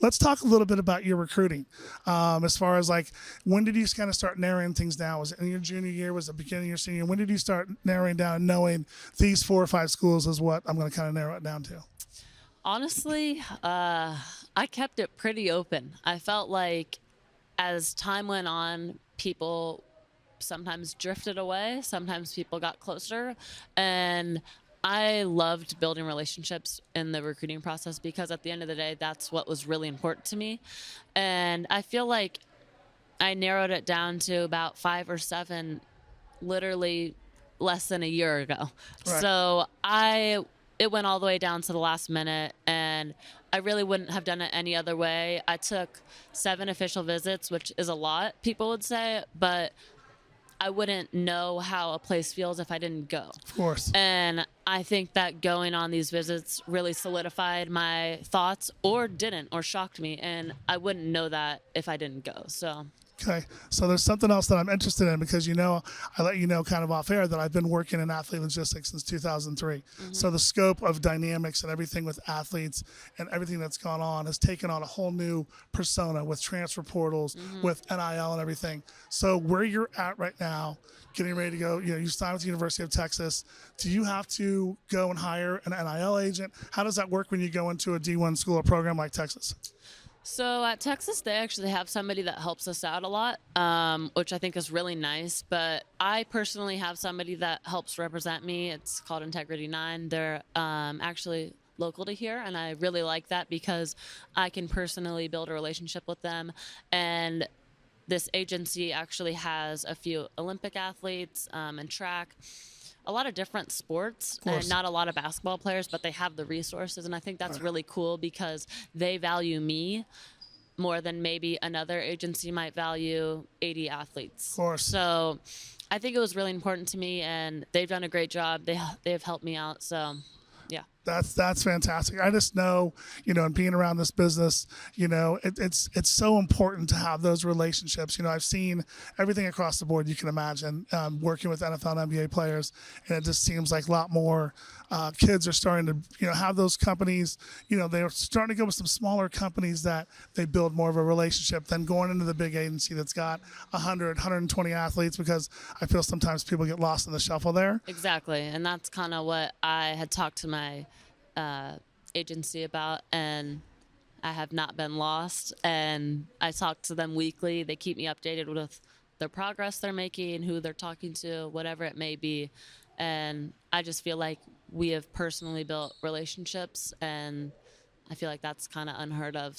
let's talk a little bit about your recruiting. As far as like, when did you kind of start narrowing things down? Was it in your junior year? Was it beginning of your senior? When did you start narrowing down, knowing these 4 or 5 schools is what I'm going to kind of narrow it down to? Honestly, I kept it pretty open. I felt like as time went on, people sometimes drifted away, sometimes people got closer, and I loved building relationships in the recruiting process because at the end of the day, that's what was really important to me. And I feel like I narrowed it down to about 5 or 7 literally less than a year ago. Right. So it went all the way down to the last minute, and I really wouldn't have done it any other way. I took 7 official visits, which is a lot, people would say, but I wouldn't know how a place feels if I didn't go. Of course. And I think that going on these visits really solidified my thoughts, or didn't, or shocked me, and I wouldn't know that if I didn't go. So Okay, so there's something else that I'm interested in because, I let you know kind of off air that I've been working in athlete logistics since 2003. So the scope of dynamics and everything with athletes and everything that's gone on has taken on a whole new persona with transfer portals, with NIL and everything. So where you're at right now, getting ready to go, you signed with the University of Texas. Do you have to go and hire an NIL agent? How does that work when you go into a D1 school or program like Texas? So at Texas, they actually have somebody that helps us out a lot, which I think is really nice. But I personally have somebody that helps represent me. It's called Integrity 9. They're actually local to here, and I really like that because I can personally build a relationship with them. And this agency actually has a few Olympic athletes and track, a lot of different sports, and not a lot of basketball players, but they have the resources. And I think that's really cool because they value me more than maybe another agency might value 80 athletes. Of course. So I think it was really important to me, and they've done a great job. They've helped me out. So yeah. That's fantastic. I just know, and being around this business, it's so important to have those relationships. I've seen everything across the board you can imagine, working with NFL and NBA players, and it just seems like a lot more kids are starting to, have those companies. They're starting to go with some smaller companies that they build more of a relationship than going into the big agency that's got 100, 120 athletes, because I feel sometimes people get lost in the shuffle there. Exactly, and that's kind of what I had talked to my agency about, and I have not been lost, and I talk to them weekly. They keep me updated with the progress they're making, who they're talking to, whatever it may be, and I just feel like we have personally built relationships, and I feel like that's kind of unheard of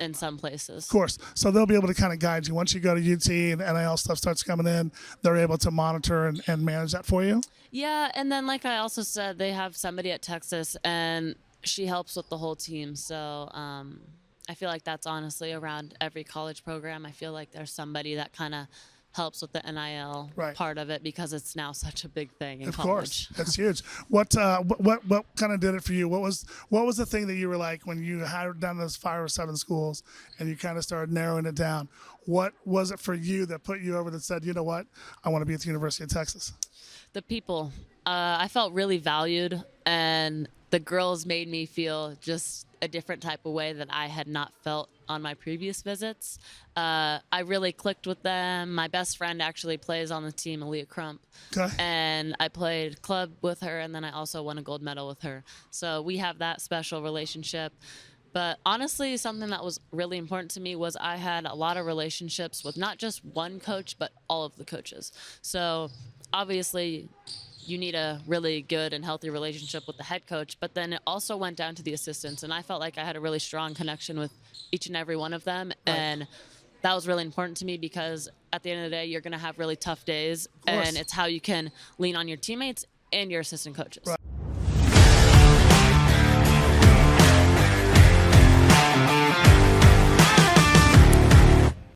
in some places. Of course. So they'll be able to kind of guide you. Once you go to UT and NIL stuff starts coming in, they're able to monitor and manage that for you? Yeah, and then like I also said, they have somebody at Texas, and she helps with the whole team. So I feel like that's honestly around every college program. I feel like there's somebody that kind of helps with the NIL part of it because it's now such a big thing in college. Of course, that's huge. What kind of did it for you? What was the thing that you were like when you had done those 5 or 7 schools and you kind of started narrowing it down? What was it for you that put you over that said, you know what, I want to be at the University of Texas? The people. I felt really valued, and the girls made me feel just a different type of way that I had not felt on my previous visits. I really clicked with them. My best friend actually plays on the team, Aaliyah Crump. Okay. And I played club with her, and then I also won a gold medal with her. So we have that special relationship. But honestly, something that was really important to me was I had a lot of relationships with not just one coach, but all of the coaches. So obviously, you need a really good and healthy relationship with the head coach, but then it also went down to the assistants, and I felt like I had a really strong connection with each and every one of them, and that was really important to me because at the end of the day, you're going to have really tough days, and it's how you can lean on your teammates and your assistant coaches.